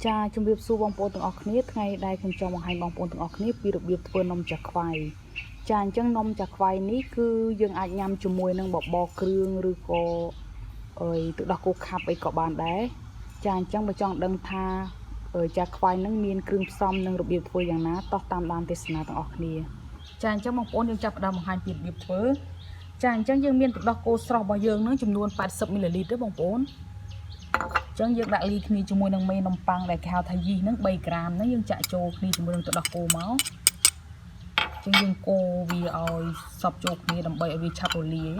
ចាជំរាបសួរបងប្អូនទាំងអស់គ្នាថ្ងៃដែលខ្ញុំចង់បង្ហាញបងប្អូនទាំងអស់គ្នាពីរបៀបធ្វើនំចាខ្វៃចាអញ្ចឹងនំចាខ្វៃនេះគឺយើងអាចញ៉ាំជាមួយនឹងបបរគ្រឿងឬក៏ទឹកដោះគោខាប់អីក៏បានដែរចាអញ្ចឹងបើចង់ដឹងថាចាខ្វៃនឹងមានគ្រឿងផ្សំនិងរបៀបធ្វើយ៉ាងណាតោះតាមដានទេសនាទាំងអស់គ្នាចាអញ្ចឹងបងប្អូនយើងចាប់ផ្ដើមបង្ហាញពីរបៀបធ្វើចាអញ្ចឹងយើងមានទឹកដោះគោស្រស់របស់យើងនឹងចំនួន80មីលីលីត្រទេបងប្អូនចឹងយើងដាក់លីគ្នាជាមួយនឹងមេនំប៉័ងដែលគេហៅថាយីហ្នឹង3ក្រាមហ្នឹងយើងចាក់ចូលគ្នាជាមួយនឹងទឹកដោះគោមកចឹងយើងកូរវាឲ្យសព្វចូលគ្នាដើម្បីឲ្យវាឆាប់រលាយ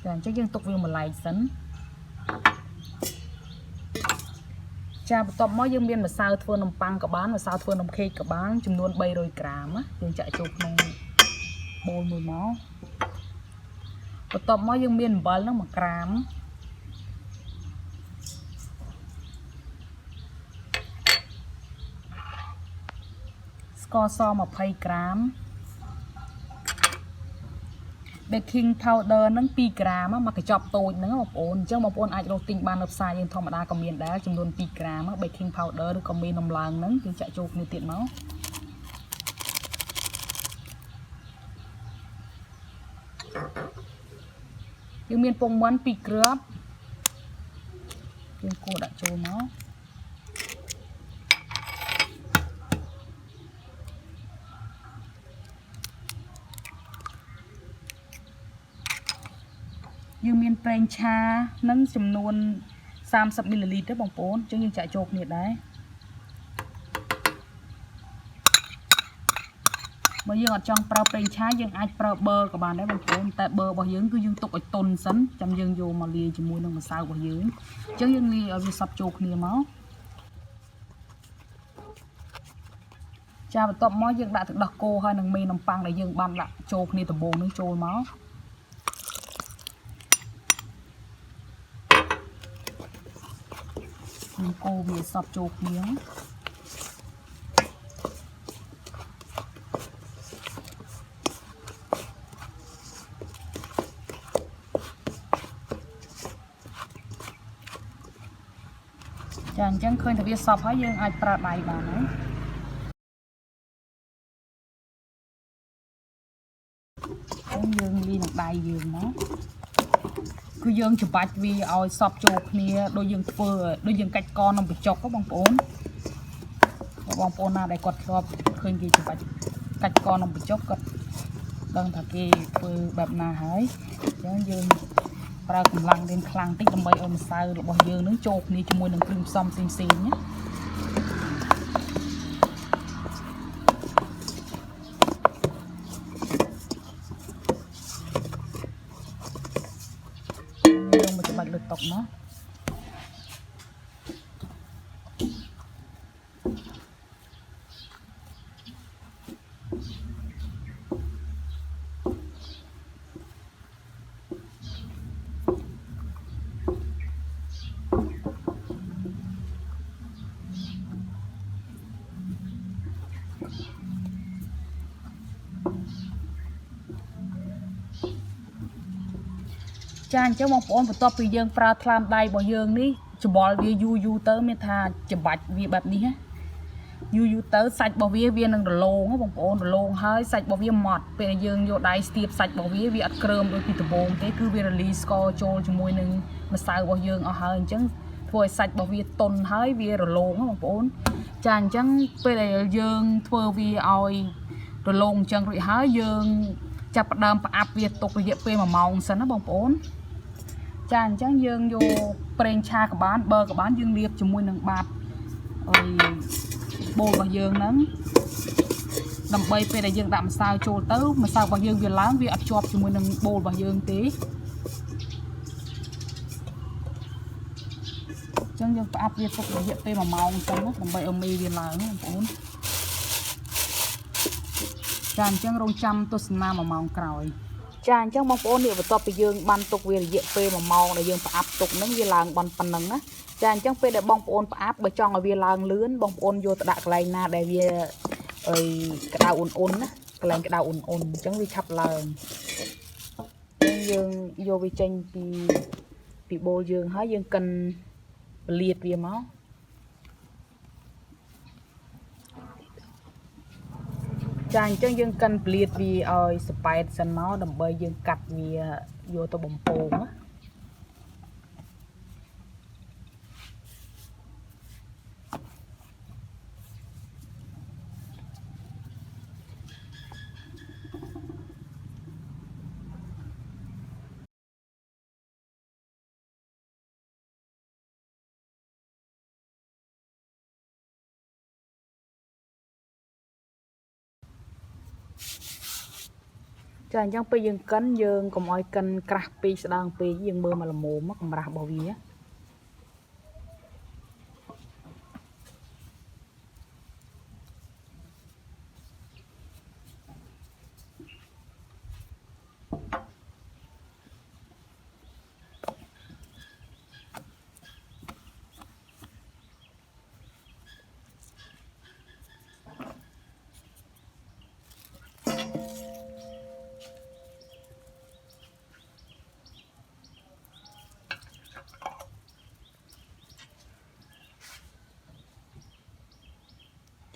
ចាអញ្ចឹងយើងទុកវាមួយឡែកសិនចាបន្ទាប់មកយើងមានម្សៅធ្វើនំប៉័ងក៏បានម្សៅធ្វើនំខេកក៏បានចំនួន300ក្រាមណាយើងចាក់ចូលក្នុងបូលមួយមកបន្ទាប់មកយើងមានអំបិលហ្នឹង1ក្រាមស្ករស20ក្រាមbaking powder ហ្នឹង2ក្រាមមកកញ្ចប់តូចហ្នឹងបងប្អូនអញ្ចឹងបងប្អូនអាចរកទិញបាននៅផ្សារយើងធម្មតាក៏មានដែរចំនួន2ក្រាម baking powder ឬក៏មេនំឡើងហ្នឹងយើងចាក់ចូលគ្នាទៀតមកយើងមានពងមាន់2គ្រាប់យើងគួរដាក់ចូលមកយើងមានប្រេងឆានឹងចំនួន30មីលីលីត្រទេបងប្អូនអញ្ចឹងយើងចាក់ចូលគ្នាដែរបើយើងអត់ចង់ប្រើប្រេងឆាយើងអាចប្រើប៊ឺក៏បានដែរបងប្អូនតែប៊ឺរបស់យើងគឺយើងទុកឲ្យទន់សិនចាំយើងយកមកលាយជាមួយនឹងម្សៅរបស់យើងអញ្ចឹងយើងលាយឲ្យវាសព្វចូលគ្នាមកចាបន្ទាប់មកយើងដាក់ទឹកដោះគោហើយនឹងមេនំប៉័ងដែលយើងបានដាក់ចូលគ្នាដំបូងនឹងចូលមកកូរវាសព្វចូលគ្នាចាអញ្ចឹងឃើញថាវាសព្វហើយយើងអាចប្រើដៃបានហើយយើងលាយនឹងដៃយើងមកគឺយើងច្របាច់វាឲ្យសព្វចូលគ្នាដូចយើងធ្វើដូចយើងកាច់កនំបញ្ចុកបងប្អូនបងប្អូនណាដែលគាត់ធ្លាប់ឃើញគេច្របាច់កាច់កនំបញ្ចុកគាត់ដឹងថាគេធ្វើបែបណាហើយអញ្ចឹងយើងប្រើកម្លាំងរៀនខ្លាំងតិចដើម្បីឲ្យម្សៅរបស់យើងនឹងចូលគ្នាជាមួយនឹងគ្រឿងផ្សំផ្សេងៗណាបាច់លើតុកមកចាអញ្ចឹងបងប្អូនបន្ទាប់ពីយើងប្រើថ្លើមដៃរបស់យើងនេះច្បល់វាយូរទៅមានថាច្បាច់វាបែបនេះណាយូរទៅសាច់របស់វានឹងរលោងបងប្អូនរលោងហើយសាច់របស់វាម៉ត់ពេលយើងយកដៃស្ទាបសាច់របស់វាអត់ក្រើមដូចពីដំបូងទេគឺវារលីស្ករចូលជាមួយនឹងម្សៅរបស់យើងអស់ហើយអញ្ចឹងធ្វើឲ្យសាច់របស់វាទន់ហើយវារលោងបងប្អូនចាអញ្ចឹងពេលដែលយើងធ្វើវាឲ្យរលោងអញ្ចឹងរួចហើយយើងចាប់ផ្ដើមផ្អាប់វាទុករយៈពេល1ម៉ោងសិនណាបងប្អូនចាអញ្ចឹងយើងយកប្រេងឆាក៏បានប៊ឺក៏បានយើងលាបជាមួយនឹងបាតបូលរបស់យើងហ្នឹងដើម្បីពេលដែលយើងដាក់ម្សៅចូលទៅម្សៅរបស់យើងវាឡើងវាអត់ជាប់ជាមួយនឹងបូលរបស់យើងទេអញ្ចឹងយើងផ្អាប់វាទុករយៈពេល1ម៉ោងសិនណាដើម្បីឲ្យមេវាឡើងបងប្អូនចាអញ្ចឹងរងចាំទស្សនា1ម៉ោងក្រោយចាអញ្ចឹងបងប្អូននេះបន្ទាប់ពីយើងបានទុកវារយៈពេល1ម៉ោងដែលយើងផ្អាប់ទុកហ្នឹងវាឡើងបានប៉ុណ្ណឹងណា ចាអញ្ចឹងពេលដែលបងប្អូនផ្អាប់បើចង់ឲ្យវាឡើងលឿនបងប្អូនយកទៅដាក់កន្លែងណាដែលវាអីក្តៅអ៊ុនៗណាកន្លែងក្តៅអ៊ុនៗអញ្ចឹងវាឆាប់ឡើងយើងយកវាចេញពីបូលយើងហើយយើងកិនពលាតវាមកចាអញ្ចឹងយើងកិនពលាតវាឲ្យសប៉ែតសិនមកដើម្បីយើងកាត់វាយកទៅបំពងណាចាអញ្ចឹងពេលយើងកិនយើងកុំឲ្យកិនក្រាស់ពេកស្ដើងពេកយើងមើលមកល្មមកម្រាស់របស់វា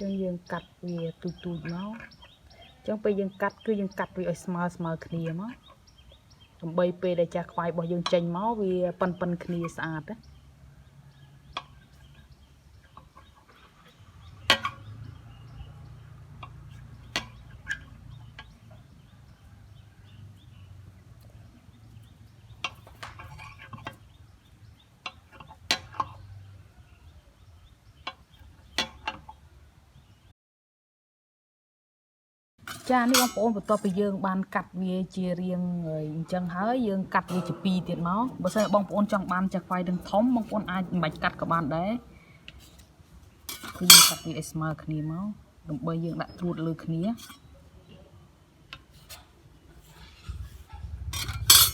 ចឹងយើងកាត់វាទូចមកចឹងពេលយើងកាត់គឺយើងកាត់វាឲ្យស្មើគ្នាមកដើម្បីពេលដែលចាស់ខ្វាយរបស់យើងចេញមកវាប៉ិនគ្នាស្អាតណាចានេះបងប្អូនបន្ទាប់ពីយើងបានកាត់វាជារាងអញ្ចឹងហើយយើងកាត់វាជាពីរទៀតមកបើសិនបងប្អូនចង់បានចាស់ខ្វាយនឹងធំបងប្អូនអាចមិនបាច់កាត់ក៏បានដែរគឺយើងកាត់វាឲ្យស្មើគ្នាមកដើម្បីយើងដាក់ត្រួតលើគ្នាអ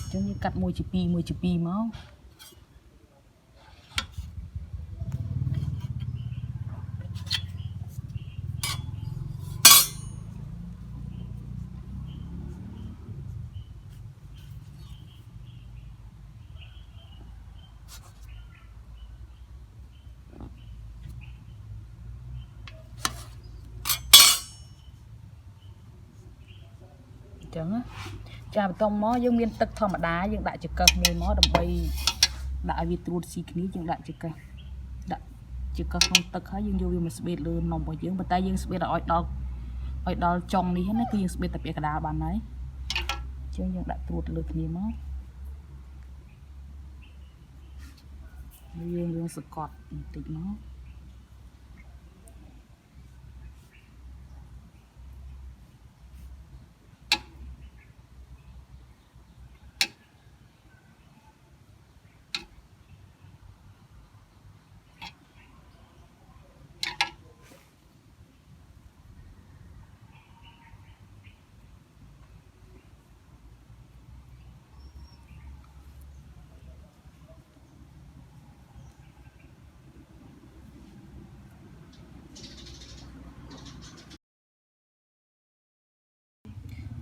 ញ្ចឹងយើងកាត់មួយជាពីរមកចឹងចាបន្ទាប់មកយើងមានទឹកធម្មតាយើងដាក់ចង្កឹះមួយមកដើម្បីដាក់ឲ្យវាត្រួតស៊ីគ្នាយើងដាក់ចង្កឹះក្នុងទឹកហើយយើងយកវាមកស្បេតលើនំរបស់យើងប៉ុន្តែយើងស្បេតឲ្យដល់ចុងនេះណាគឺយើងស្បេតតែពាក់កណ្ដាលបានហើយចឹងយើងដាក់ត្រួតលើគ្នាមកយើងសកត់បន្តិចមក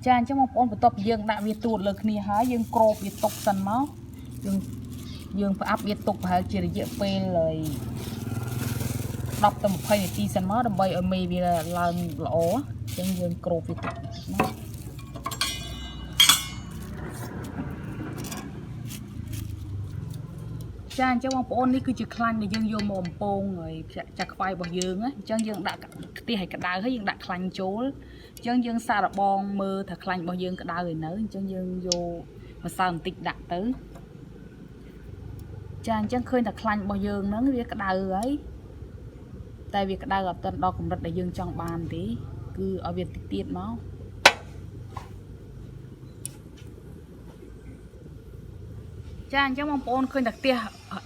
ចាអញ្ចឹងបងប្អូនបន្ទាប់ពីយើងដាក់វាត្រួតលើគ្នាហើយយើងគ្របវាទុកសិនមកយើងផ្អាប់វាទុកប្រហែលជារយៈពេល10ទៅ20នាទីសិនមកដើម្បីឲ្យមេវាឡើងល្អអញ្ចឹងយើងគ្របវាទុកមកចាអញ្ចឹងបងប្អូននេះគឺជាខ្លាញ់ដែលយើងយកមកបំពងហើយចាក់ខ្វាយរបស់យើងណាអញ្ចឹងយើងដាក់ខ្ទះឲ្យក្តៅហើយយើងដាក់ខ្លាញ់ចូលអញ្ចឹងយើងសាករបងមើលថាខ្លាញ់របស់យើងក្តៅហើយនៅអញ្ចឹងយើងយកម្សៅបន្តិចដាក់ទៅចាអញ្ចឹងឃើញថាខ្លាញ់របស់យើងហ្នឹងវាក្តៅហើយតែវាក្តៅអត់ទាន់ដល់កម្រិតដែលយើងចង់បានទេគឺឲ្យវាតិចទៀតមកចាអញ្ចឹងបងប្អូនឃើញតែខ្ទះ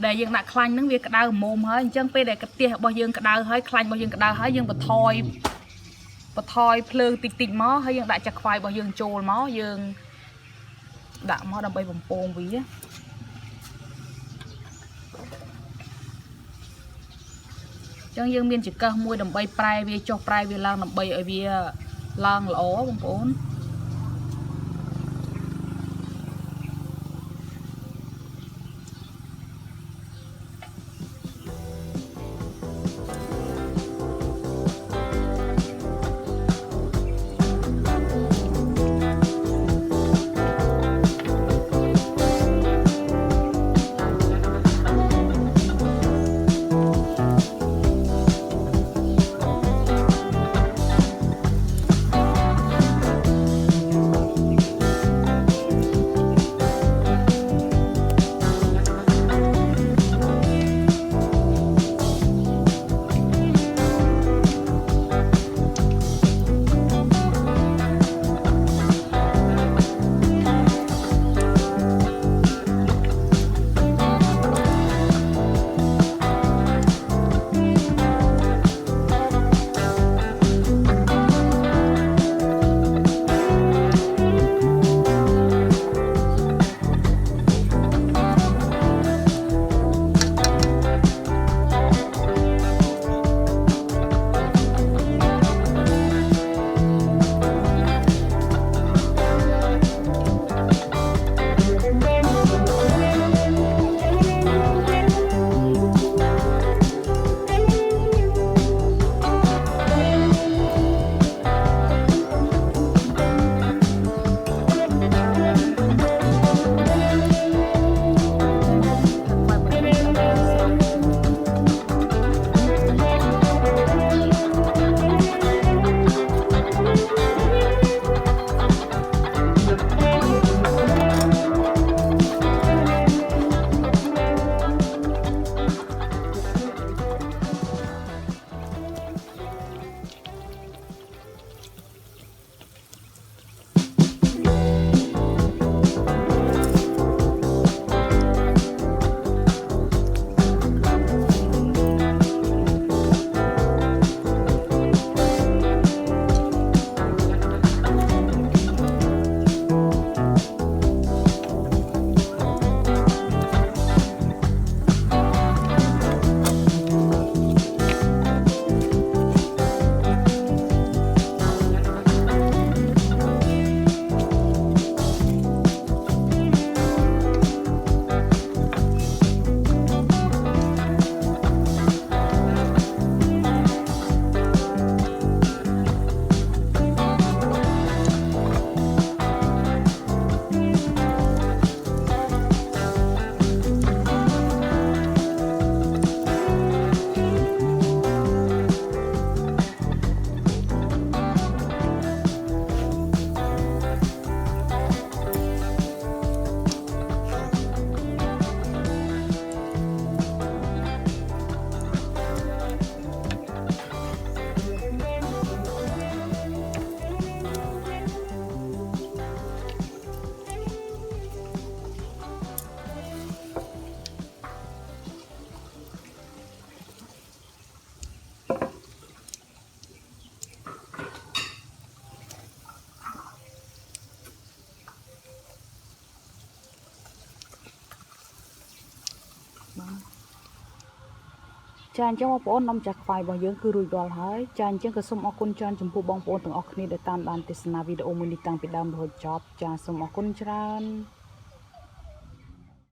ដែលយើងដាក់ខ្លាញ់ហ្នឹងវាក្តៅមុំហើយអញ្ចឹងពេលដែលខ្ទះរបស់យើងក្តៅហើយខ្លាញ់របស់យើងក្តៅហើយយើងបន្ថយភ្លើងតិចមកហើយយើងដាក់ចាក់ខ្វាយរបស់យើងចូលមកយើងដាក់មកដើម្បីបំពងវា จังยังมีจิกะมวยดำใบปลายเวียจอกปลายเวียล่างดำใบไอเวียล่างหล่อบางคนจานจังว่าปอนนำจากไฟบ่เยอะคือรุยดอลหายจานจังก็สมอคุณจานจมพูบองปอนถึงออกนี้ได้ตามตามเทศนาวิดีโอมือนี้ตั้งไปดาวโดยจอบจานสมอคุณจาน